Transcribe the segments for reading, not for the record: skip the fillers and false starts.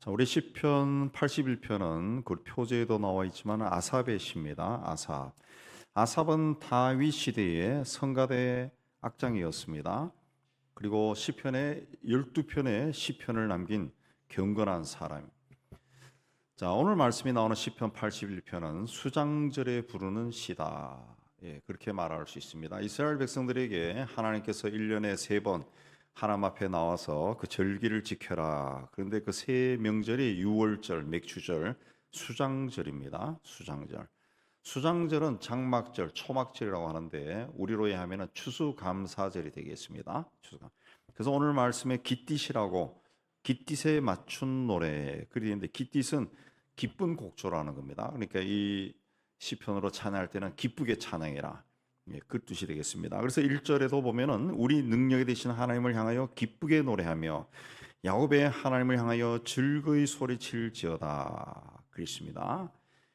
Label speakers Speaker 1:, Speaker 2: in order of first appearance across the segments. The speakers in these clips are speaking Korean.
Speaker 1: 자, 우리 시편 81편은 그 표제에도 나와 있지만 아삽의 시입니다. 아삽. 아삽은 다윗 시대의 성가대 악장이었습니다. 그리고 시편에 12편의 시편을 남긴 경건한 사람. 자, 오늘 말씀이 나오는 시편 81편은 수장절에 부르는 시다. 그렇게 말할 수 있습니다. 이스라엘 백성들에게 하나님께서 1년에 3번 하나님 앞에 나와서 그 절기를 지켜라. 그런데 그 세 명절이 유월절, 맥추절, 수장절입니다. 수장절. 수장절은 장막절, 초막절이라고 하는데 우리로 하면은 추수감사절이 되겠습니다. 그래서 오늘 말씀에 깃딧이라고 깃딧에 맞춘 노래 그리는데 깃딧은 기쁜 곡조라는 겁니다. 그러니까 이 시편으로 찬양할 때는 기쁘게 찬양해라. 그 뜻이 되겠습니다. 그래서 1절에도 보면은 우리 능력이 되신 하나님을 향하여 기쁘게 노래하며 야곱의 하나님을 향하여 즐거이 소리칠지어다 그랬습니다.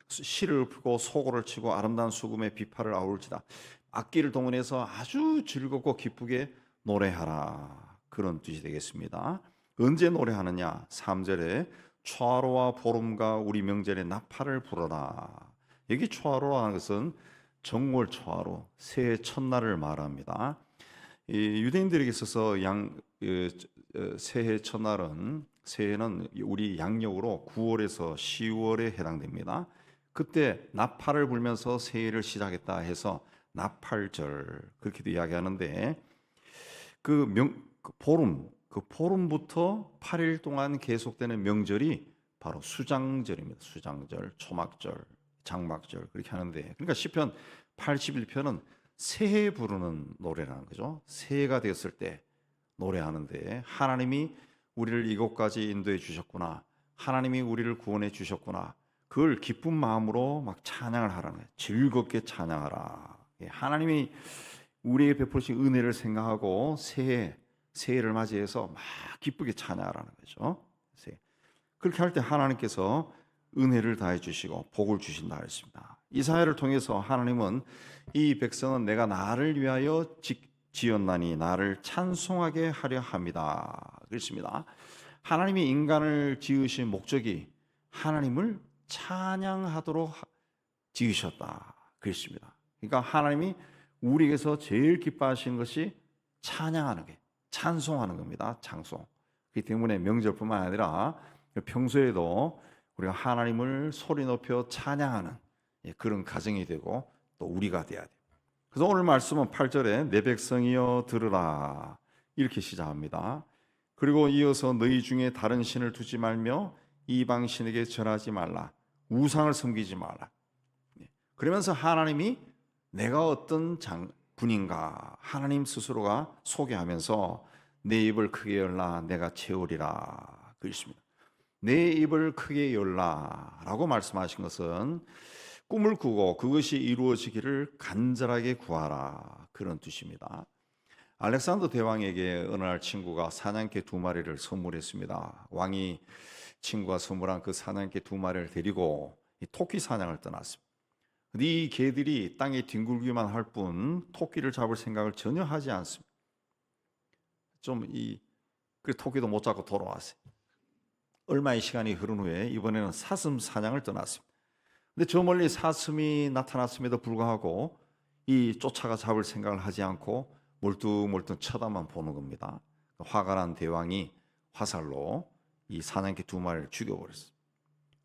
Speaker 1: 시를 풀고 소고를 치고 아름다운 수금의 비파를 아울지다. 악기를 동원해서 아주 즐겁고 기쁘게 노래하라. 그런 뜻이 되겠습니다. 언제 노래하느냐? 3절에 초하루와 보름과 우리 명절에 나팔을 불어라. 여기 초하루라는 것은 정월 초하루, 새해 첫날을 말합니다. 이 유대인들에게 있어서 새해 첫날은 새해는 우리 양력으로 9월에서 10월에 해당됩니다. 그때 나팔을 불면서 새해를 시작했다 해서 나팔절 그렇게도 이야기하는데 그 보름부터 8일 동안 계속되는 명절이 바로 수장절입니다. 수장절, 초막절, 장막절 그렇게 하는데 그러니까 시편 81편은 새해 부르는 노래라는 거죠. 새해가 됐을 때 노래하는데 하나님이 우리를 이곳까지 인도해 주셨구나. 하나님이 우리를 구원해 주셨구나. 그걸 기쁜 마음으로 막 찬양을 하라는 거예요. 즐겁게 찬양하라. 하나님이 우리에게 베푸신 은혜를 생각하고 새해를 맞이해서 막 기쁘게 찬양하라는 거죠. 그렇게 할 때 하나님께서 은혜를 다해 주시고 복을 주신다 했습니다. 이사야를 통해서 하나님은 이 백성은 내가 나를 위하여 지었나니 나를 찬송하게 하려 합니다. 그렇습니다. 하나님이 인간을 지으신 목적이 하나님을 찬양하도록 지으셨다. 그렇습니다. 그러니까 하나님이 우리에게서 제일 기뻐하시는 것이 찬양하는 게 찬송하는 겁니다. 찬송. 그렇기 때문에 명절뿐만 아니라 평소에도 우리가 하나님을 소리 높여 찬양하는 그런 가정이 되고 또 우리가 돼야 돼요. 그래서 오늘 말씀은 8절에 내 백성이여 들으라 이렇게 시작합니다. 그리고 이어서 너희 중에 다른 신을 두지 말며 이방 신에게 절하지 말라. 우상을 섬기지 말라. 그러면서 하나님이 내가 어떤 분인가 하나님 스스로가 소개하면서 내 입을 크게 열라 내가 채우리라 그랬습니다. 내 입을 크게 열라라고 말씀하신 것은 꿈을 꾸고 그것이 이루어지기를 간절하게 구하라 그런 뜻입니다. 알렉산더 대왕에게 어느 날 친구가 사냥개 2마리를 선물했습니다. 왕이 친구가 선물한 그 사냥개 2마리를 데리고 토끼 사냥을 떠났습니다. 이 개들이 땅에 뒹굴기만 할 뿐 토끼를 잡을 생각을 전혀 하지 않습니다. 그 토끼도 못 잡고 돌아왔어요. 얼마의 시간이 흐른 후에 이번에는 사슴 사냥을 떠났습니다. 근데 저 멀리 사슴이 나타났음에도 불구하고 이 쫓아가 잡을 생각을 하지 않고 멀뚱멀뚱 쳐다만 보는 겁니다. 화가 난 대왕이 화살로 이 사냥개 2마리를 죽여버렸어요.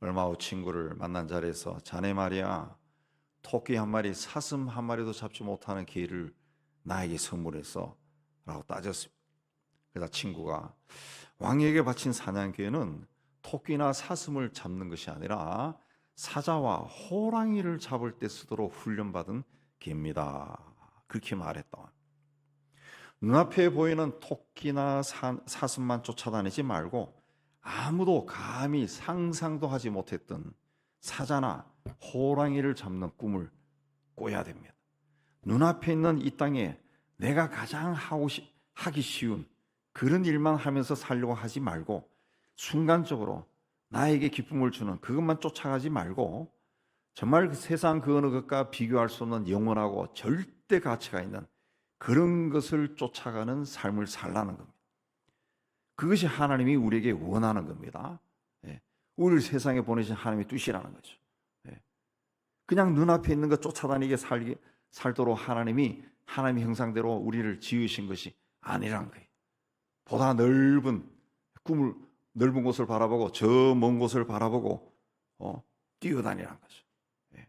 Speaker 1: 얼마 후 친구를 만난 자리에서 자네 말이야 토끼 1마리 사슴 1마리도 잡지 못하는 개를 나에게 선물했어 라고 따졌습니다. 그래서 친구가 왕에게 바친 사냥개는 토끼나 사슴을 잡는 것이 아니라 사자와 호랑이를 잡을 때 쓰도록 훈련받은 개입니다. 그렇게 말했다. 눈앞에 보이는 토끼나 사슴만 쫓아다니지 말고 아무도 감히 상상도 하지 못했던 사자나 호랑이를 잡는 꿈을 꿔야 됩니다. 눈앞에 있는 이 땅에 내가 가장 하기 쉬운 그런 일만 하면서 살려고 하지 말고 순간적으로 나에게 기쁨을 주는 그것만 쫓아가지 말고 정말 그 세상 그 어느 것과 비교할 수 없는 영원하고 절대 가치가 있는 그런 것을 쫓아가는 삶을 살라는 겁니다. 그것이 하나님이 우리에게 원하는 겁니다. 우리를 세상에 보내신 하나님의 뜻이라는 거죠. 예. 그냥 눈앞에 있는 것 쫓아다니게 살도록 하나님의 형상대로 우리를 지으신 것이 아니란 거예요. 보다 넓은 곳을 바라보고 저 먼 곳을 바라보고 뛰어다니란 거죠. 예.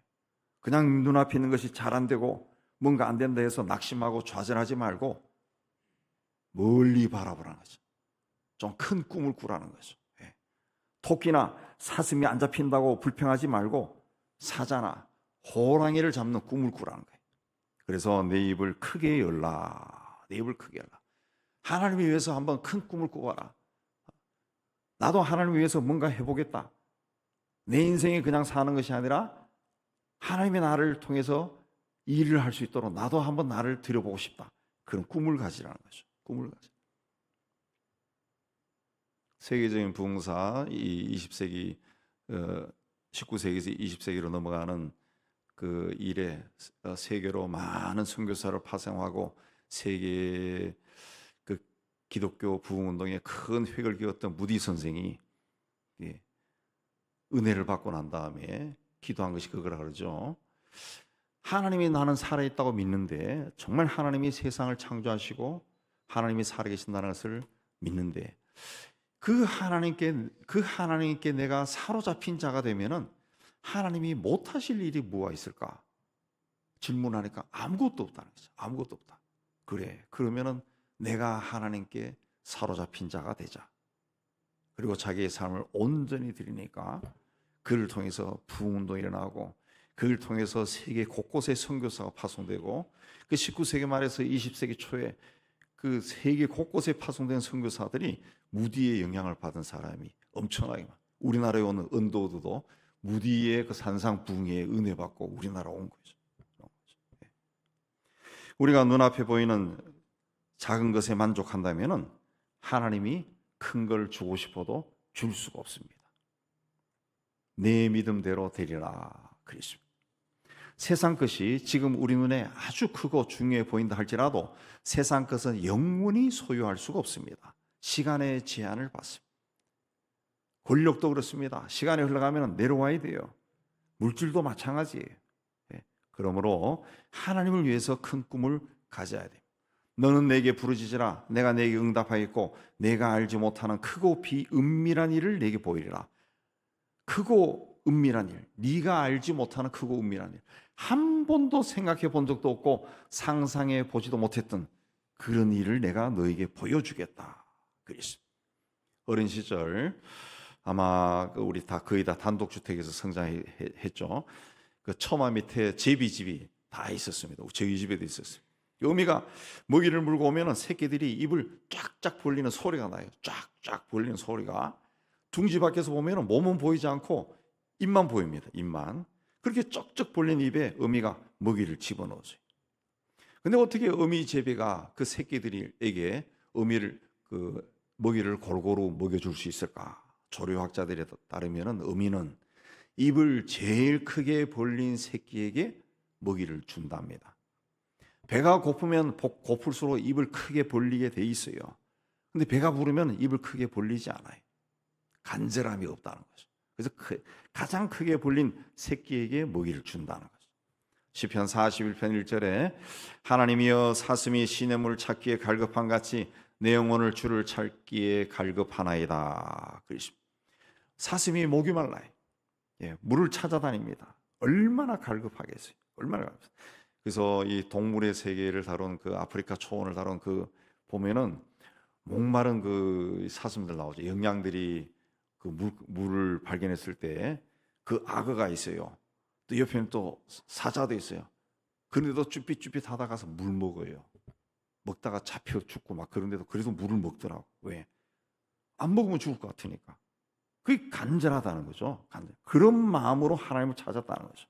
Speaker 1: 그냥 눈앞에 있는 것이 잘 안 되고 뭔가 안 된다 해서 낙심하고 좌절하지 말고 멀리 바라보라는 거죠. 좀 큰 꿈을 꾸라는 거죠. 예. 토끼나 사슴이 안 잡힌다고 불평하지 말고 사자나 호랑이를 잡는 꿈을 꾸라는 거예요. 그래서 내 입을 크게 열라. 내 입을 크게 열라. 하나님을 위해서 한번 큰 꿈을 꾸어라. 나도 하나님을 위해서 뭔가 해보겠다. 내 인생이 그냥 사는 것이 아니라 하나님의 나를 통해서 일을 할 수 있도록 나도 한번 나를 들여보고 싶다. 그런 꿈을 가지라는 거죠. 꿈을 가지. 세계적인 부흥사, 이 20세기, 19세기에서 20세기로 넘어가는 그 일에 세계로 많은 선교사를 파송하고 세계 그 기독교 부흥운동에 큰 획을 그었던 무디 선생이 은혜를 받고 난 다음에 기도한 것이 그거라 그러죠. 하나님이 나는 살아있다고 믿는데, 정말 하나님이 세상을 창조하시고 하나님이 살아계신다는 것을 믿는데, 그 하나님께 내가 사로잡힌 자가 되면은 하나님이 못하실 일이 뭐가 있을까? 질문하니까 아무것도 없다는 거죠. 아무것도 없다. 그래, 그러면은 내가 하나님께 사로잡힌 자가 되자. 그리고 자기의 삶을 온전히 드리니까 그를 통해서 부흥운동이 일어나고, 그를 통해서 세계 곳곳에 선교사가 파송되고, 그 19세기 말에서 20세기 초에 그 세계 곳곳에 파송된 선교사들이 무디의 영향을 받은 사람이 엄청나게 많아요. 우리나라에 오는 은도도도 무디의 그 산상 부흥에 은혜 받고 우리나라 온 거죠. 우리가 눈앞에 보이는 작은 것에 만족한다면은 하나님이 큰 걸 주고 싶어도 줄 수가 없습니다. 내 믿음대로 되리라 그랬습니다. 세상 것이 지금 우리 눈에 아주 크고 중요해 보인다 할지라도 세상 것은 영원히 소유할 수가 없습니다. 시간의 제한을 받습니다. 권력도 그렇습니다. 시간이 흘러가면 내려와야 돼요. 물질도 마찬가지예요. 그러므로 하나님을 위해서 큰 꿈을 가져야 돼요. 너는 내게 부르짖으라. 내가 내게 응답하겠고 내가 알지 못하는 크고 비은밀한 일을 내게 보이리라. 크고 은밀한 일, 네가 알지 못하는 크고 은밀한 일, 한 번도 생각해 본 적도 없고 상상해 보지도 못했던 그런 일을 내가 너에게 보여주겠다. 그랬습니다. 어린 시절 아마 우리 다 거의 다 단독주택에서 성장했죠. 그 처마 밑에 제비집이 다 있었습니다. 저희 집에도 있었어요. 어미가 먹이를 물고 오면은 새끼들이 입을 쫙쫙 벌리는 소리가 나요. 쫙쫙 벌리는 소리가. 둥지 밖에서 보면은 몸은 보이지 않고 입만 보입니다. 입만. 그렇게 쩍쩍 벌린 입에 어미가 먹이를 집어넣었어요. 근데 어떻게 어미 제비가 그 새끼들에게 먹이를 골고루 먹여줄 수 있을까? 조류학자들에 따르면은 어미는 입을 제일 크게 벌린 새끼에게 먹이를 준답니다. 배가 고프면 고플수록 입을 크게 벌리게 돼 있어요. 근데 배가 부르면 입을 크게 벌리지 않아요. 간절함이 없다는 거죠. 그래서 가장 크게 벌린 새끼에게 먹이를 준다는 거죠. 시편 41편 1절에 하나님이여 사슴이 시냇물을 찾기에 갈급한 같이 내 영혼을 주를 찾기에 갈급하나이다. 그러십니다. 사슴이 목이 말라요. 물을 찾아다닙니다. 얼마나 갈급하겠어요. 얼마나 갈급해요. 그래서 이 동물의 세계를 다룬 그 아프리카 초원을 다룬 그 보면은 목마른 그 사슴들 나오죠. 영양들이 그 물을 발견했을 때 그 악어가 있어요. 또 옆에는 또 사자도 있어요. 그런데도 쭈삣쭈삣 하다 가서 물 먹어요. 먹다가 잡혀 죽고 막 그런데도 그래도 물을 먹더라고. 왜? 안 먹으면 죽을 것 같으니까. 그게 간절하다는 거죠. 그런 마음으로 하나님을 찾았다는 거죠.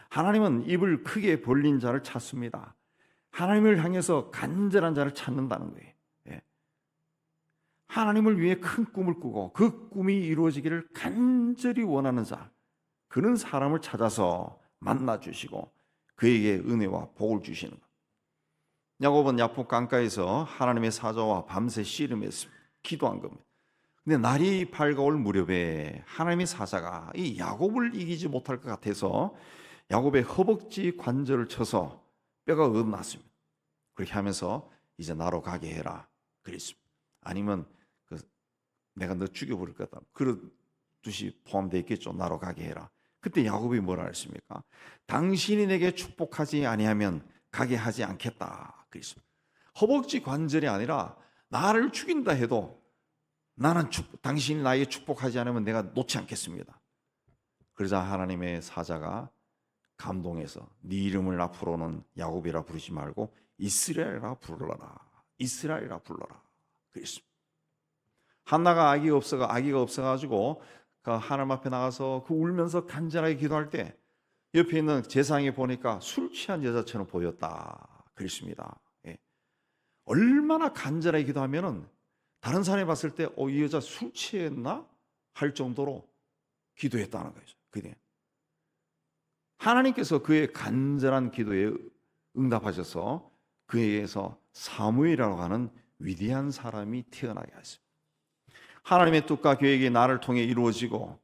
Speaker 1: 하나님은 입을 크게 벌린 자를 찾습니다. 하나님을 향해서 간절한 자를 찾는다는 거예요. 하나님을 위해 큰 꿈을 꾸고 그 꿈이 이루어지기를 간절히 원하는 자, 그런 사람을 찾아서 만나 주시고 그에게 은혜와 복을 주시는 것. 야곱은 야복 강가에서 하나님의 사자와 밤새 씨름했습니다. 기도한 겁니다. 근데 날이 밝아올 무렵에 하나님의 사자가 이 야곱을 이기지 못할 것 같아서 야곱의 허벅지 관절을 쳐서 뼈가 어긋났습니다. 그렇게 하면서 이제 나로 가게 해라 그랬습니다. 아니면 내가 너 죽여버릴 거다. 그런 뜻이 포함되어 있겠죠. 나로 가게 해라. 그때 야곱이 뭐라 했습니까? 당신이 내게 축복하지 아니하면 가게 하지 않겠다 그랬습니다. 허벅지 관절이 아니라 나를 죽인다 해도 나는 당신이 나에게 축복하지 않으면 내가 놓지 않겠습니다. 그러자 하나님의 사자가 감동해서 네 이름을 앞으로는 야곱이라 부르지 말고 이스라엘이라 불러라. 이스라엘이라 불러라. 그랬습니다. 한나가 아기가 없어가지고 그 하나님 앞에 나가서 그 울면서 간절하게 기도할 때 옆에 있는 제사장이 보니까 술 취한 여자처럼 보였다. 그랬습니다. 예. 얼마나 간절하게 기도하면은 다른 사람이 봤을 때 이 여자 술 취했나 할 정도로 기도했다는 거죠. 그게 하나님께서 그의 간절한 기도에 응답하셔서 그에게서 사무엘이라고 하는 위대한 사람이 태어나게 하셨습니다. 하나님의 뜻과 계획이 나를 통해 이루어지고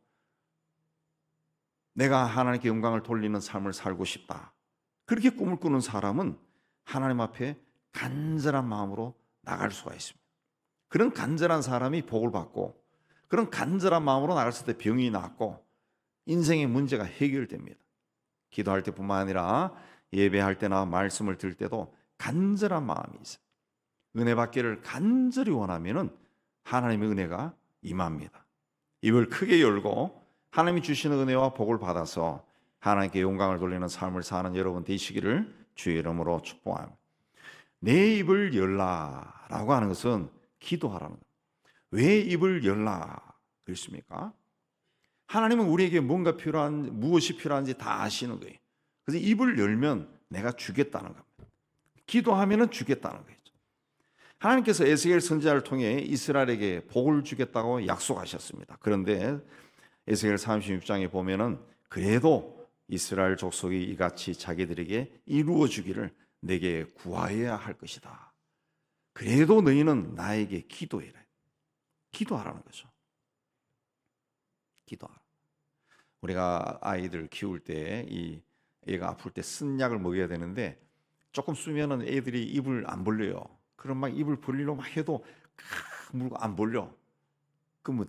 Speaker 1: 내가 하나님께 영광을 돌리는 삶을 살고 싶다. 그렇게 꿈을 꾸는 사람은 하나님 앞에 간절한 마음으로 나갈 수가 있습니다. 그런 간절한 사람이 복을 받고 그런 간절한 마음으로 나갔을 때 병이 낫고 인생의 문제가 해결됩니다. 기도할 때뿐만 아니라 예배할 때나 말씀을 들을 때도 간절한 마음이 있어요. 은혜 받기를 간절히 원하면은 하나님의 은혜가 임합니다. 입을 크게 열고 하나님이 주시는 은혜와 복을 받아서 하나님께 영광을 돌리는 삶을 사는 여러분 되시기를 주의 이름으로 축복합니다. 내 입을 열라라고 하는 것은 기도하라는 거예요. 왜 입을 열라 그랬습니까? 하나님은 우리에게 무엇이 필요한지 다 아시는 거예요. 그래서 입을 열면 내가 주겠다는 겁니다. 기도하면은 주겠다는 거예요. 하나님께서 에스겔 선지자를 통해 이스라엘에게 복을 주겠다고 약속하셨습니다. 그런데 에스겔 36장에 보면은 그래도 이스라엘 족속이 이같이 자기들에게 이루어 주기를 내게 구하여야 할 것이다. 그래도 너희는 나에게 기도해라. 기도하라는 거죠. 기도하라. 우리가 아이들 키울 때 이 애가 아플 때 쓴 약을 먹여야 되는데 조금 쓰면은 애들이 입을 안 벌려요. 그럼 막 입을 벌리려고 막 해도 물고 안 벌려. 그 뭐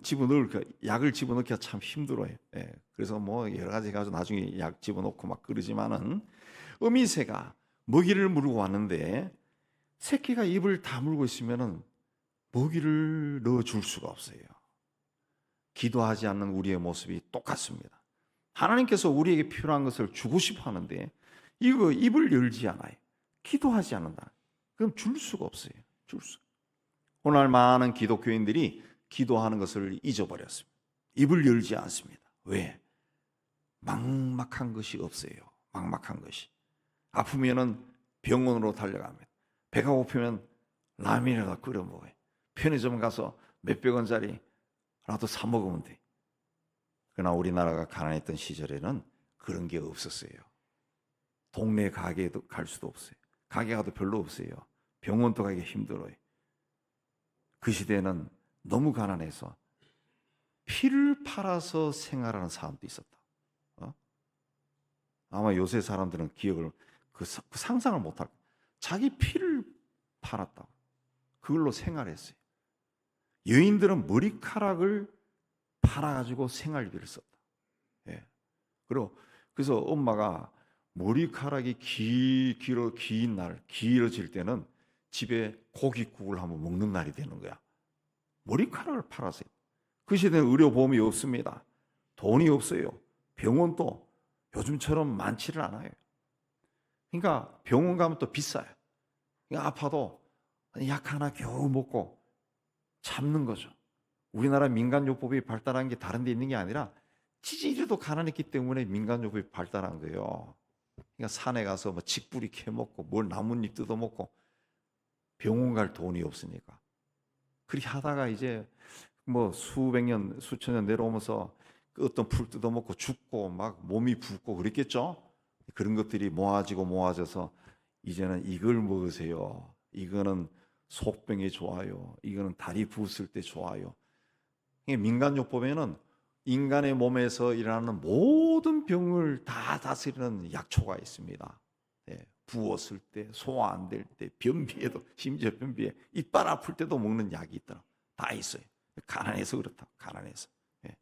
Speaker 1: 약을 집어넣기가 참 힘들어요. 예. 그래서 뭐 여러 가지 해가지고 나중에 약 집어넣고 막 그러지만은 어미새가 먹이를 물고 왔는데 새끼가 입을 다물고 있으면은 먹이를 넣어줄 수가 없어요. 기도하지 않는 우리의 모습이 똑같습니다. 하나님께서 우리에게 필요한 것을 주고 싶어 하는데 이거 입을 열지 않아요. 기도하지 않는다. 그럼 줄 수가 없어요. 오늘 많은 기독교인들이 기도하는 것을 잊어버렸습니다. 입을 열지 않습니다. 왜? 막막한 것이 없어요. 막막한 것이. 아프면은 병원으로 달려갑니다. 배가 고프면 라면이라도 끓여 먹어요. 편의점 가서 몇백 원짜리라도 사 먹으면 돼. 그러나 우리나라가 가난했던 시절에는 그런 게 없었어요. 동네 가게에도 갈 수도 없어요. 가게 가도 별로 없어요. 병원도 가기 힘들어요. 그 시대에는 너무 가난해서 피를 팔아서 생활하는 사람도 있었다. 아마 요새 사람들은 기억을 그 상상을 못할 거예요. 자기 피를 팔았다고. 그걸로 생활했어요. 여인들은 머리카락을 팔아가지고 생활비를 썼다. 예. 그래서 엄마가 머리카락이 길어질 때는 집에 고깃국을 한번 먹는 날이 되는 거야. 머리카락을 팔았어요. 그 시대는 의료보험이 없습니다. 돈이 없어요. 병원도 요즘처럼 많지를 않아요. 그러니까 병원 가면 또 비싸요. 그러니까 아파도 약 하나 겨우 먹고 참는 거죠. 우리나라 민간요법이 발달한 게 다른 데 있는 게 아니라 지지리도 가난했기 때문에 민간요법이 발달한 거예요. 그러니까 산에 가서 뭐 직뿌리 캐먹고 뭘 나뭇잎 뜯어먹고 병원 갈 돈이 없으니까 그렇게 하다가 이제 뭐 수백 년 수천 년 내려오면서 그 어떤 풀 뜯어먹고 죽고 막 몸이 붓고 그랬겠죠. 그런 것들이 모아져서 이제는 이걸 먹으세요. 이거는 속병에 좋아요. 이거는 다리 부었을 때 좋아요. 민간요법에는 인간의 몸에서 일어나는 모든 병을 다 다스리는 약초가 있습니다. 예, 부었을 때, 소화 안 될 때, 변비에도, 심지어 변비에 이빨 아플 때도 먹는 약이 있더라. 다 있어요. 가난해서 그렇다. 가난해서. 예.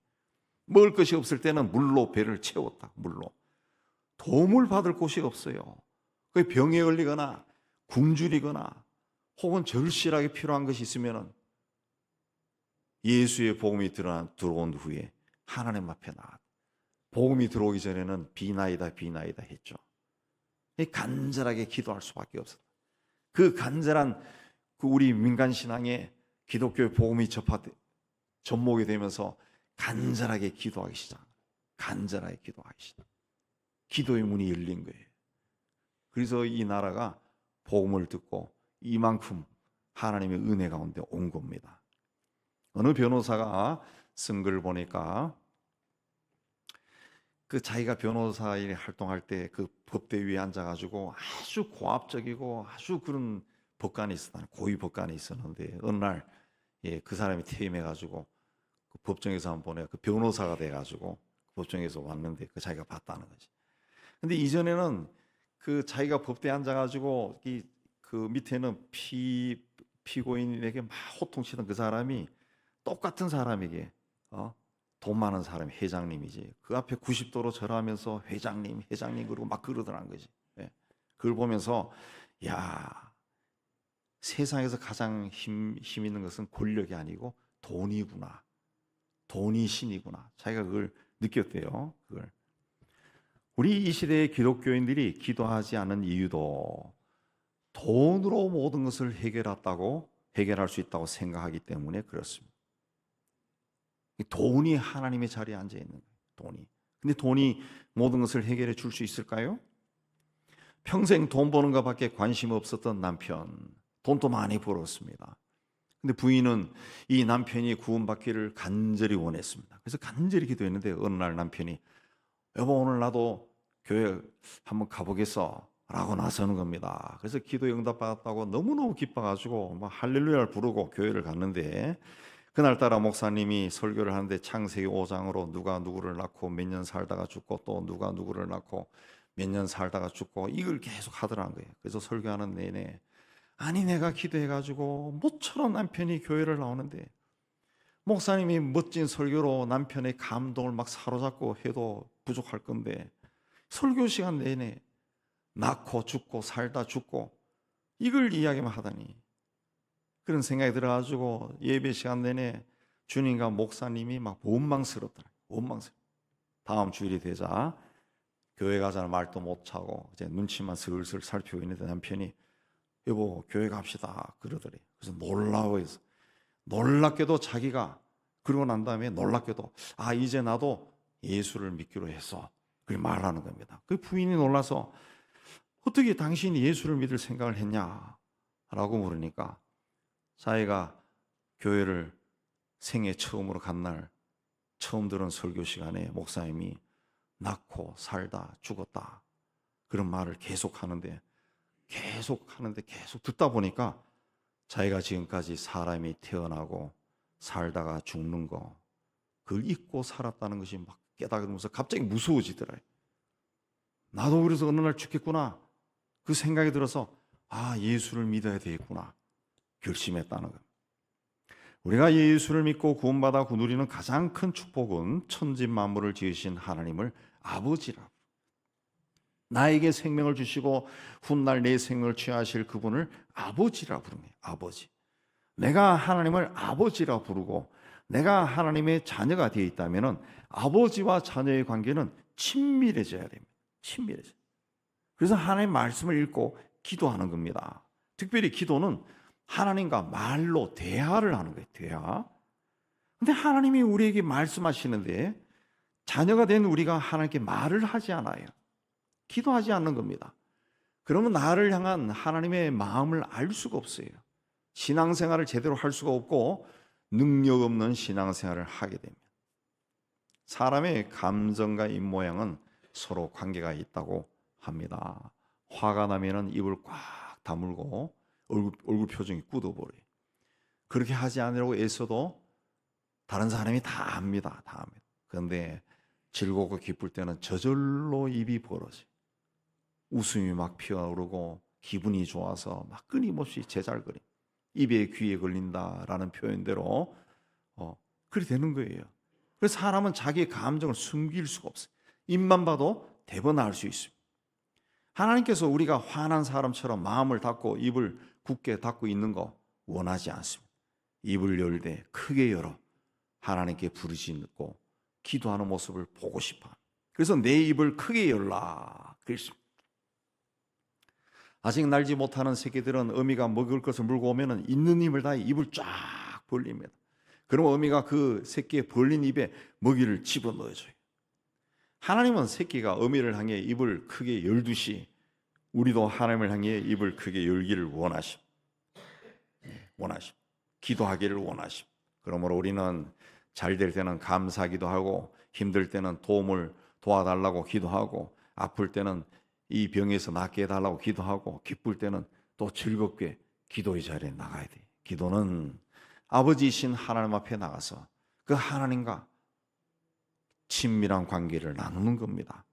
Speaker 1: 먹을 것이 없을 때는 물로 배를 채웠다. 물로. 도움을 받을 곳이 없어요. 그 병에 걸리거나 굶주리거나 혹은 절실하게 필요한 것이 있으면 예수의 복음이 들어온 후에 하나님 앞에 나왔다. 복음이 들어오기 전에는 비나이다 비나이다 했죠. 간절하게 기도할 수밖에 없었다. 그 간절한 우리 민간 신앙에 기독교의 복음이 접목이 되면서 간절하게 기도하기 시작. 간절하게 기도하기 시작. 기도의 문이 열린 거예요. 그래서 이 나라가 복음을 듣고 이만큼 하나님의 은혜 가운데 온 겁니다. 어느 변호사가 쓴 글 보니까 자기가 변호사 일 활동할 때 그 법대 위에 앉아가지고 아주 고압적이고 아주 그런 법관이 있었다. 고위 법관이 있었는데 어느 날 그 사람이 퇴임해가지고 그 법정에서 한번 보내 그 변호사가 돼가지고 법정에서 왔는데 자기가 봤다는 거지. 근데 이전에는 자기가 법대에 앉아가지고 그 밑에는 피고인에게 막 호통치던 그 사람이 똑같은 사람에게 돈 많은 사람이 회장님이지. 그 앞에 90도로 절하면서 회장님 그러고 막 그러더란 거지. 예. 그걸 보면서 야, 세상에서 가장 힘 있는 것은 권력이 아니고 돈이구나. 돈이 신이구나. 자기가 그걸 느꼈대요. 그걸. 우리 이 시대의 기독교인들이 기도하지 않은 이유도 돈으로 모든 것을 해결할 수 있다고 생각하기 때문에 그렇습니다. 돈이 하나님의 자리에 앉아 있는 거예요. 돈이. 근데 돈이 모든 것을 해결해 줄 수 있을까요? 평생 돈 버는 것밖에 관심 없었던 남편, 돈도 많이 벌었습니다. 근데 부인은 이 남편이 구원받기를 간절히 원했습니다. 그래서 간절히 기도했는데 어느 날 남편이 여보 오늘 나도 교회 한번 가보겠어 라고 나서는 겁니다. 그래서 기도에 응답받았다고 너무너무 기뻐가지고 막 할렐루야를 부르고 교회를 갔는데 그날따라 목사님이 설교를 하는데 창세기 5장으로 누가 누구를 낳고 몇 년 살다가 죽고 또 누가 누구를 낳고 몇 년 살다가 죽고 이걸 계속 하더라는 거예요. 그래서 설교하는 내내 아니 내가 기도해가지고 모처럼 남편이 교회를 나오는데 목사님이 멋진 설교로 남편의 감동을 막 사로잡고 해도 부족할 건데 설교 시간 내내 낳고 죽고 살다 죽고 이걸 이야기만 하다니 그런 생각이 들어가지고 예배 시간 내내 주님과 목사님이 막 원망스럽더라. 원망스럽. 다음 주일이 되자 교회 가자는 말도 못 하고 이제 눈치만 슬슬 살피고 있는데 남편이 여보 교회 갑시다 그러더래. 그래서 놀라워해서 놀랍게도 자기가 그러고 난 다음에 놀랍게도 이제 나도 예수를 믿기로 했어. 그렇게 말하는 겁니다. 그 부인이 놀라서 어떻게 당신이 예수를 믿을 생각을 했냐라고 물으니까 자기가 교회를 생애 처음으로 간 날 처음 들은 설교 시간에 목사님이 낳고 살다 죽었다 그런 말을 계속 하는데 계속 듣다 보니까 자기가 지금까지 사람이 태어나고 살다가 죽는 거 그걸 잊고 살았다는 것이 막 깨달으면서 갑자기 무서워지더래요. 나도 그래서 어느 날 죽겠구나 그 생각이 들어서 예수를 믿어야 되겠구나 결심했다는 것. 우리가 예수를 믿고 구원받아 누리는 가장 큰 축복은 천지 만물을 지으신 하나님을 아버지라. 나에게 생명을 주시고 훗날 내 생명을 취하실 그분을 아버지라 부르네. 아버지. 내가 하나님을 아버지라 부르고 내가 하나님의 자녀가 되어 있다면 아버지와 자녀의 관계는 친밀해져야 됩니다. 친밀해져. 그래서 하나님의 말씀을 읽고 기도하는 겁니다. 특별히 기도는 하나님과 말로 대화를 하는 거예요. 대화. 근데 하나님이 우리에게 말씀하시는데 자녀가 된 우리가 하나님께 말을 하지 않아요. 기도하지 않는 겁니다. 그러면 나를 향한 하나님의 마음을 알 수가 없어요. 신앙생활을 제대로 할 수가 없고 능력 없는 신앙생활을 하게 됩니다. 사람의 감정과 입모양은 서로 관계가 있다고 합니다. 화가 나면은 입을 꽉 다물고 얼굴 표정이 굳어버려요. 그렇게 하지 않으려고 애써도 다른 사람이 다 압니다. 다 압니다. 그런데 즐겁고 기쁠 때는 저절로 입이 벌어져요. 웃음이 막 피어오르고 기분이 좋아서 막 끊임없이 제잘거림. 입에 귀에 걸린다라는 표현대로 그리 되는 거예요. 그래서 사람은 자기의 감정을 숨길 수가 없어요. 입만 봐도 대번을 알 수 있습니다. 하나님께서 우리가 화난 사람처럼 마음을 닫고 입을 굳게 닫고 있는 거 원하지 않습니다. 입을 열 때 크게 열어 하나님께 부르짖고 기도하는 모습을 보고 싶어. 그래서 내 입을 크게 열라 그랬습니다. 아직 날지 못하는 새끼들은 어미가 먹을 것을 물고 오면 있는 힘을 다해 입을 쫙 벌립니다. 그럼 어미가 그 새끼의 벌린 입에 먹이를 집어넣어줘요. 하나님은 새끼가 어미를 향해 입을 크게 열듯이 우리도 하나님을 향해 입을 크게 열기를 원하십니다. 기도하기를 원하십니다. 그러므로 우리는 잘 될 때는 감사기도 하고 힘들 때는 도움을 도와달라고 기도하고 아플 때는 이 병에서 낫게 해달라고 기도하고 기쁠 때는 또 즐겁게 기도의 자리에 나가야 돼. 기도는 아버지이신 하나님 앞에 나가서 그 하나님과 친밀한 관계를 나누는 겁니다.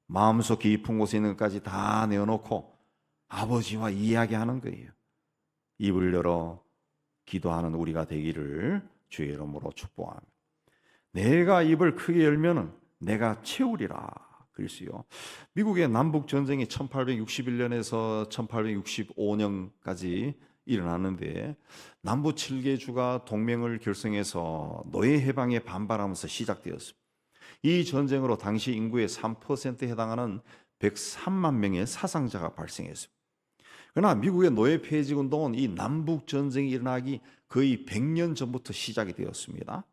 Speaker 1: 마음속 깊은 곳에 있는 것까지 다 내어놓고 아버지와 이야기하는 거예요. 입을 열어 기도하는 우리가 되기를 주의 이름으로 축복합니다. 내가 입을 크게 열면은 내가 채우리라 그랬어요. 미국의 남북 전쟁이 1861년에서 1865년까지 일어났는데 남부 7개주가 동맹을 결성해서 노예 해방에 반발하면서 시작되었습니다. 이 전쟁으로 당시 인구의 3%에 해당하는 103만 명의 사상자가 발생했습니다. 그러나 미국의 노예 폐지 운동은 이 남북 전쟁이 일어나기 거의 100년 전부터 시작이 되었습니다.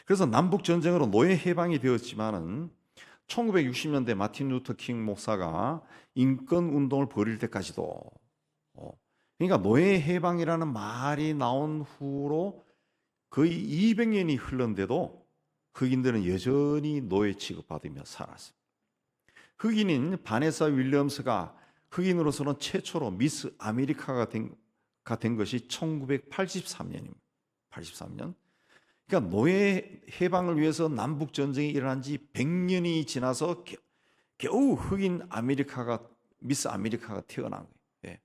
Speaker 1: 그래서 남북 전쟁으로 노예 해방이 되었지만은 1960년대 마틴 루터 킹 목사가 인권 운동을 벌일 때까지도 그러니까 노예 해방이라는 말이 나온 후로 거의 200년이 흘렀는데도 흑인들은 여전히 노예 취급받으며 살았습니다. 흑인인 바네사 윌리엄스가 흑인으로서는 최초로 미스 아메리카가 된 것이 1983년입니다. 83년. 그러니까 노예 해방을 위해서 남북 전쟁이 일어난 지 100년이 지나서 겨우 흑인 미스 아메리카가 태어난 거예요.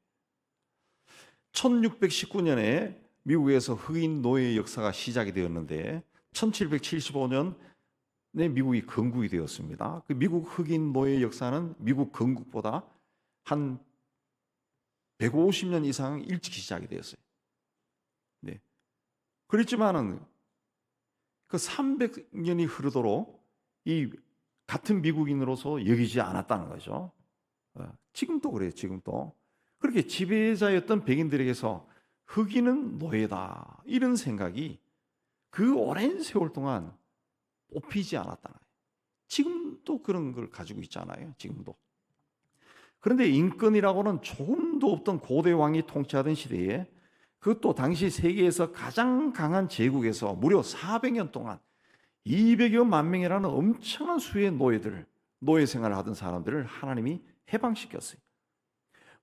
Speaker 1: 1619년에 미국에서 흑인 노예 역사가 시작이 되었는데 1775년에 미국이 건국이 되었습니다. 그 미국 흑인 노예 역사는 미국 건국보다 한 150년 이상 일찍 시작이 되었어요. 네. 그렇지만은 그 300년이 흐르도록 이 같은 미국인으로서 여기지 않았다는 거죠. 지금도 그래요. 지금도 그렇게 지배자였던 백인들에게서 흑인은 노예다 이런 생각이 그 오랜 세월 동안 뽑히지 않았다는 거예요. 지금도 그런 걸 가지고 있잖아요. 지금도. 그런데 인권이라고는 조금도 없던 고대 왕이 통치하던 시대에 그것도 당시 세계에서 가장 강한 제국에서 무려 400년 동안 200여만 명이라는 엄청난 수의 노예 생활을 하던 사람들을 하나님이 해방시켰어요.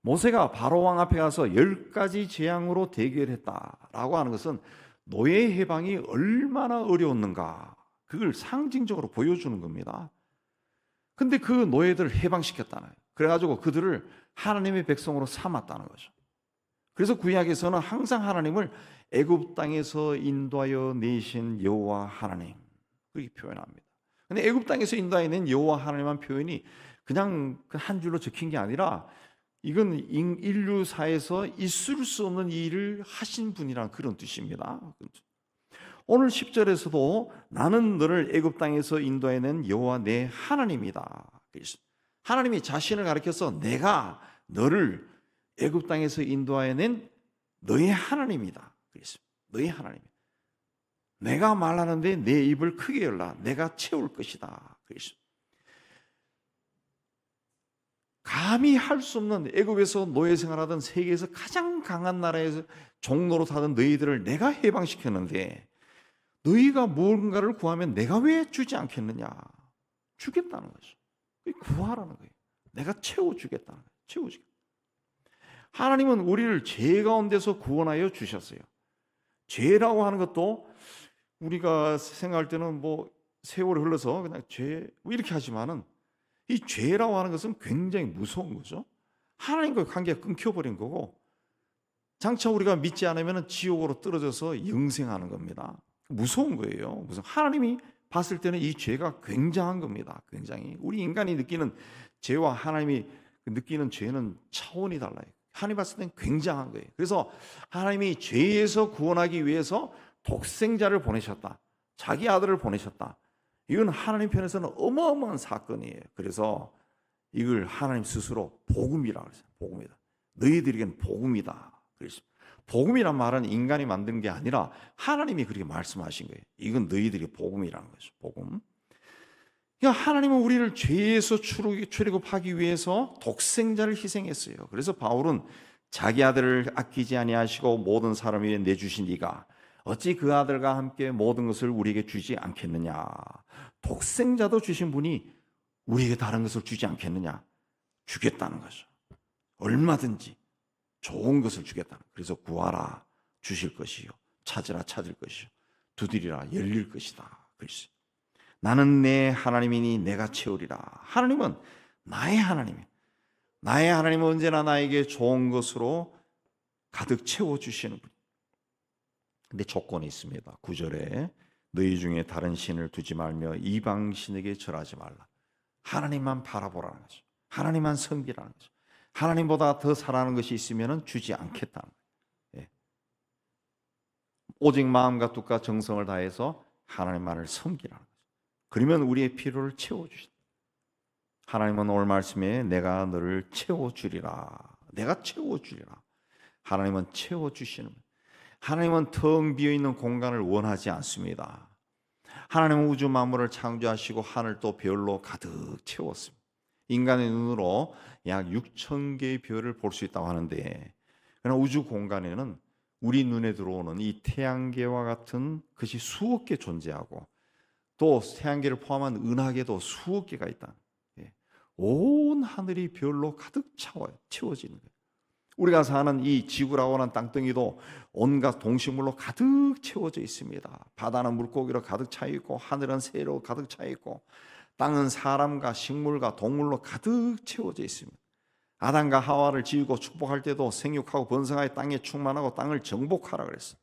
Speaker 1: 모세가 바로 왕 앞에 가서 10가지 재앙으로 대결했다라고 하는 것은 노예 해방이 얼마나 어려웠는가 그걸 상징적으로 보여주는 겁니다. 근데 그 노예들을 해방시켰다는 거예요. 그래가지고 그들을 하나님의 백성으로 삼았다는 거죠. 그래서 구약에서는 항상 하나님을 애굽 땅에서 인도하여 내신 여호와 하나님 그렇게 표현합니다. 근데 애굽 땅에서 인도하여 낸 여호와 하나님한 표현이 그냥 한 줄로 적힌 게 아니라 이건 인류사에서 있을 수 없는 일을 하신 분이란 그런 뜻입니다. 오늘 10절에서도 나는 너를 애굽 땅에서 인도해 낸 여호와 내 하나님이다. 하나님이 자신을 가리켜서 내가 너를 애굽 땅에서 인도하여 낸 너의 하나님이다. 그랬습니다. 너의 하나님. 내가 말하는데 내 입을 크게 열라. 내가 채울 것이다. 그랬습니다. 감히 할 수 없는 애굽에서 노예 생활하던 세계에서 가장 강한 나라에서 종로로 타던 너희들을 내가 해방시켰는데 너희가 무언가를 구하면 내가 왜 주지 않겠느냐? 주겠다는 거죠. 구하라는 거예요. 내가 채워주겠다는 거예요. 채워주겠다. 하나님은 우리를 죄 가운데서 구원하여 주셨어요. 죄라고 하는 것도 우리가 생각할 때는 뭐 세월이 흘러서 그냥 죄 뭐 이렇게 하지만은 이 죄라고 하는 것은 굉장히 무서운 거죠. 하나님과의 관계가 끊겨버린 거고 장차 우리가 믿지 않으면 지옥으로 떨어져서 영생하는 겁니다. 무서운 거예요. 무슨 하나님이 봤을 때는 이 죄가 굉장한 겁니다. 굉장히 우리 인간이 느끼는 죄와 하나님이 느끼는 죄는 차원이 달라요. 하나님 봤을 때는 굉장한 거예요. 그래서 하나님이 죄에서 구원하기 위해서 독생자를 보내셨다. 자기 아들을 보내셨다. 이건 하나님 편에서는 어마어마한 사건이에요. 그래서 이걸 하나님 스스로 복음이라고 했어요. 복음이다. 너희들에게는 복음이다. 그래서 복음이란 말은 인간이 만든 게 아니라 하나님이 그렇게 말씀하신 거예요. 이건 너희들이 복음이라는 거죠. 복음. 그러니까 하나님은 우리를 죄에서 출애굽하기 위해서 독생자를 희생했어요. 그래서 바울은 자기 아들을 아끼지 아니하시고 모든 사람 위에 내주신 이가 어찌 그 아들과 함께 모든 것을 우리에게 주지 않겠느냐. 독생자도 주신 분이 우리에게 다른 것을 주지 않겠느냐. 주겠다는 거죠. 얼마든지 좋은 것을 주겠다는 거예요. 그래서 구하라 주실 것이요, 찾으라 찾을 것이요, 두드리라 열릴 것이다. 그랬어요. 나는 내 하나님이니 내가 채우리라. 하나님은 나의 하나님이에요. 나의 하나님은 언제나 나에게 좋은 것으로 가득 채워주시는 분이에요. 근데 조건이 있습니다. 9절에 너희 중에 다른 신을 두지 말며 이방신에게 절하지 말라. 하나님만 바라보라는 거죠. 하나님만 섬기라는 거죠. 하나님보다 더 사랑하는 것이 있으면 주지 않겠다는 거예요. 오직 마음과 뜻과 정성을 다해서 하나님만을 섬기라는 거죠. 그러면 우리의 필요를 채워주신다. 하나님은 오늘 말씀에 내가 너를 채워주리라. 내가 채워주리라. 하나님은 채워주시는 거예요. 하나님은 텅 비어있는 공간을 원하지 않습니다. 하나님은 우주 만물을 창조하시고 하늘도 별로 가득 채웠습니다. 인간의 눈으로 약 6천 개의 별을 볼 수 있다고 하는데, 그러나 우주 공간에는 우리 눈에 들어오는 이 태양계와 같은 것이 수억 개 존재하고 또 태양계를 포함한 은하계도 수억 개가 있다. 온 하늘이 별로 가득 채워지는 거예요. 우리가 사는 이 지구라고 하는 땅덩이도 온갖 동식물로 가득 채워져 있습니다. 바다는 물고기로 가득 차 있고 하늘은 새로 가득 차 있고 땅은 사람과 식물과 동물로 가득 채워져 있습니다. 아담과 하와를 지으고 축복할 때도 생육하고 번성하여 땅에 충만하고 땅을 정복하라 그랬어요.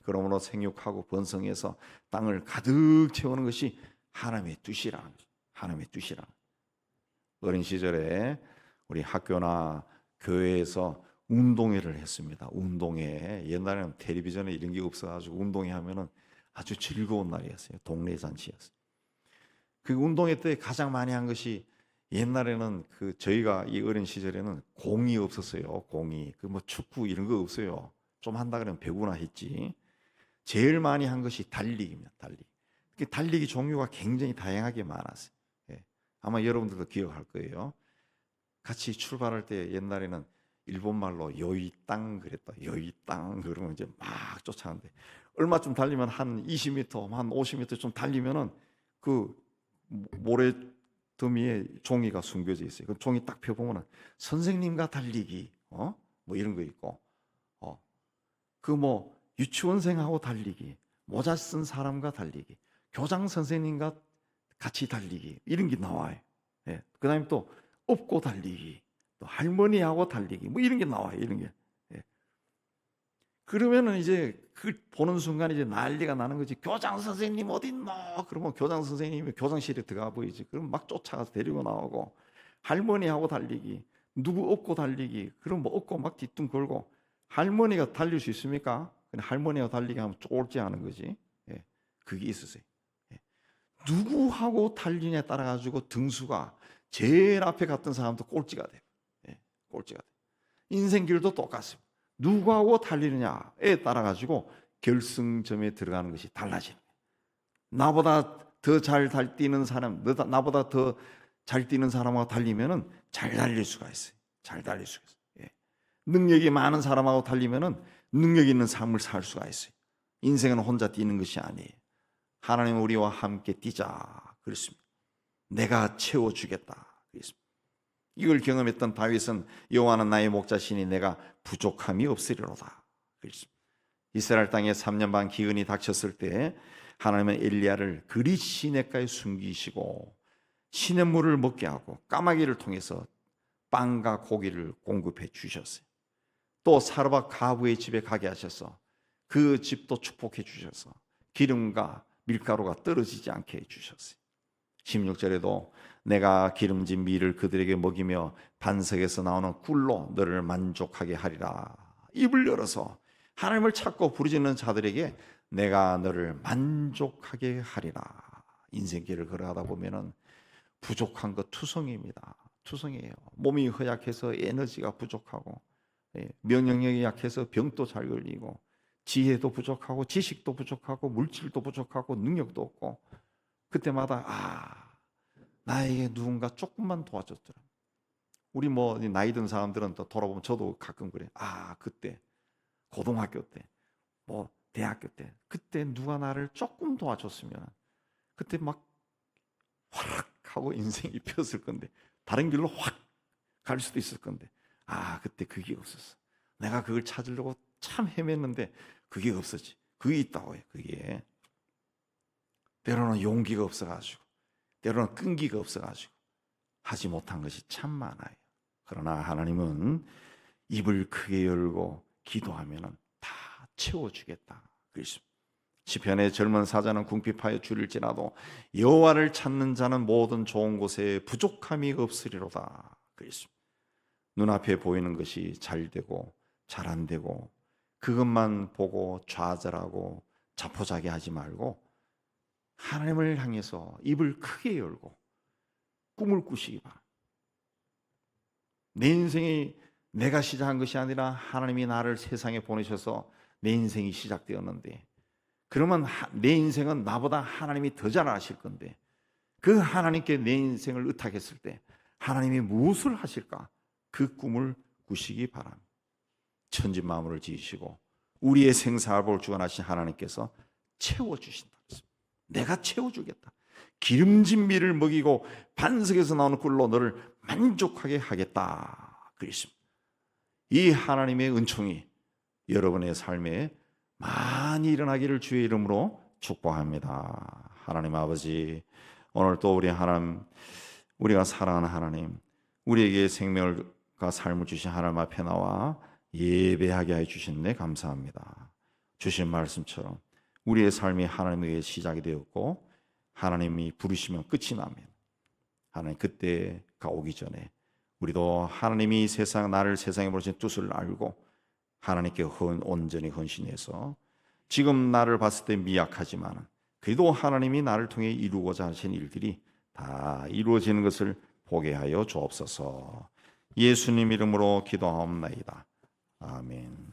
Speaker 1: 그러므로 생육하고 번성해서 땅을 가득 채우는 것이 하나님의 뜻이라는 거죠. 하나님의 뜻이라는 거죠. 어린 시절에 우리 학교나 교회에서 운동회를 했습니다. 운동회. 옛날에는 텔레비전에 이런 게 없어가지고 운동회 하면은 아주 즐거운 날이었어요. 동네 잔치였어요. 그 운동회 때 가장 많이 한 것이, 옛날에는 저희가 이 어린 시절에는 공이 없었어요. 공이. 뭐 축구 이런 거 없어요. 좀 한다 그러면 배구나 했지. 제일 많이 한 것이 달리기입니다. 달리기. 달리기 종류가 굉장히 다양하게 많았어요. 아마 여러분들도 기억할 거예요. 같이 출발할 때 옛날에는 일본말로 요이땅 그랬다. 요이땅 그러면 이제 막 쫓아가는데, 얼마쯤 달리면 한 20m, 한 50m 좀 달리면은 그 모래더미에 종이가 숨겨져 있어요. 그 종이 딱 펴보면은 선생님과 달리기, 뭐 이런 거 있고, 뭐 유치원생하고 달리기, 모자 쓴 사람과 달리기, 교장 선생님과 같이 달리기, 이런 게 나와요. 그다음에 또 업고 달리기, 또 할머니하고 달리기, 뭐 이런 게 나와요. 이런 게. 그러면은 이제 그 보는 순간 이제 난리가 나는 거지. 교장 선생님 어딨노? 그러면 교장 선생님이 교장실에 들어가 보이지. 그럼 막 쫓아가서 데리고 나오고, 할머니하고 달리기, 누구 업고 달리기. 그럼 뭐 업고 막 뒤뚱 걸고. 할머니가 달릴 수 있습니까? 할머니하고 달리기 하면 쫄지 않은 거지. 그게 있었어요. 누구하고 달리냐에 따라 가지고 등수가 제일 앞에 갔던 사람도 꼴찌가 돼요. 꼴찌가 돼요. 인생길도 똑같습니다. 누구하고 달리느냐에 따라 가지고 결승점에 들어가는 것이 달라지는 거예요. 나보다 더 잘 뛰는 사람, 나보다 더 잘 뛰는 사람하고 달리면은 잘 달릴 수가 있어요. 잘 달릴 수가 있어요. 능력이 많은 사람하고 달리면은 능력 있는 삶을 살 수가 있어요. 인생은 혼자 뛰는 것이 아니에요. 하나님은 우리와 함께 뛰자 그랬습니다. 내가 채워주겠다 그랬습니다. 이걸 경험했던 다윗은 여호와는 나의 목자시니 내가 부족함이 없으리로다 그랬습니다. 이스라엘 땅에 3년 반 기근이 닥쳤을 때 하나님은 엘리야를 그리 시냇가에 숨기시고 시냇물을 먹게 하고 까마귀를 통해서 빵과 고기를 공급해 주셨어요. 또 사르밧 가부의 집에 가게 하셔서 그 집도 축복해 주셔서 기름과 밀가루가 떨어지지 않게 해 주셨어요. 16절에도 내가 기름진 밀을 그들에게 먹이며 반석에서 나오는 꿀로 너를 만족하게 하리라. 입을 열어서 하나님을 찾고 부르짖는 자들에게 내가 너를 만족하게 하리라. 인생길을 걸어가다 보면은 부족한 것 투성입니다. 투성이에요. 몸이 허약해서 에너지가 부족하고, 면역력이 약해서 병도 잘 걸리고, 지혜도 부족하고, 지식도 부족하고, 물질도 부족하고, 능력도 없고, 그때마다 나에게 누군가 조금만 도와줬더라. 우리 뭐 나이 든 사람들은 또 돌아보면 저도 가끔 그래. 그때 고등학교 때, 뭐 대학교 때, 그때 누가 나를 조금 도와줬으면 그때 막 화락 하고 인생이 폈을 건데, 다른 길로 확 갈 수도 있을 건데, 그때 그게 없었어. 내가 그걸 찾으려고 참 헤맸는데 그게 없었지. 그게 있다고 해. 그게 때로는 용기가 없어가지고, 때로는 끈기가 없어가지고 하지 못한 것이 참 많아요. 그러나 하나님은 입을 크게 열고 기도하면은 다 채워주겠다. 그렇습니다. 시편의 젊은 사자는 궁핍하여 줄일지라도 여호와를 찾는 자는 모든 좋은 곳에 부족함이 없으리로다. 그렇습니다. 눈앞에 보이는 것이 잘 되고 잘 안 되고 그것만 보고 좌절하고 자포자기하지 말고 하나님을 향해서 입을 크게 열고 꿈을 꾸시기 바랍니다. 내 인생이 내가 시작한 것이 아니라 하나님이 나를 세상에 보내셔서 내 인생이 시작되었는데, 그러면 내 인생은 나보다 하나님이 더 잘 아실 건데, 그 하나님께 내 인생을 의탁했을 때 하나님이 무엇을 하실까? 그 꿈을 꾸시기 바랍니다. 천지만물을 지으시고 우리의 생사를 주관하신 하나님께서 채워주신다. 내가 채워주겠다. 기름진 밀을 먹이고 반석에서 나오는 꿀로 너를 만족하게 하겠다. 그랬습니다. 이 하나님의 은총이 여러분의 삶에 많이 일어나기를 주의 이름으로 축복합니다. 하나님 아버지, 오늘 또 우리 하나님, 우리가 사랑하는 하나님, 우리에게 생명과 삶을 주신 하나님 앞에 나와 예배하게 해주신 감사합니다. 주신 말씀처럼 우리의 삶이 하나님에게 시작이 되었고 하나님이 부르시면 끝이 나면, 하나님 그때가 오기 전에 우리도 하나님이 나를 세상에 보내신 뜻을 알고 하나님께 온전히 헌신해서 지금 나를 봤을 때 미약하지만 그래도 하나님이 나를 통해 이루고자 하신 일들이 다 이루어지는 것을 보게 하여 주옵소서. 예수님 이름으로 기도하옵나이다. 아멘.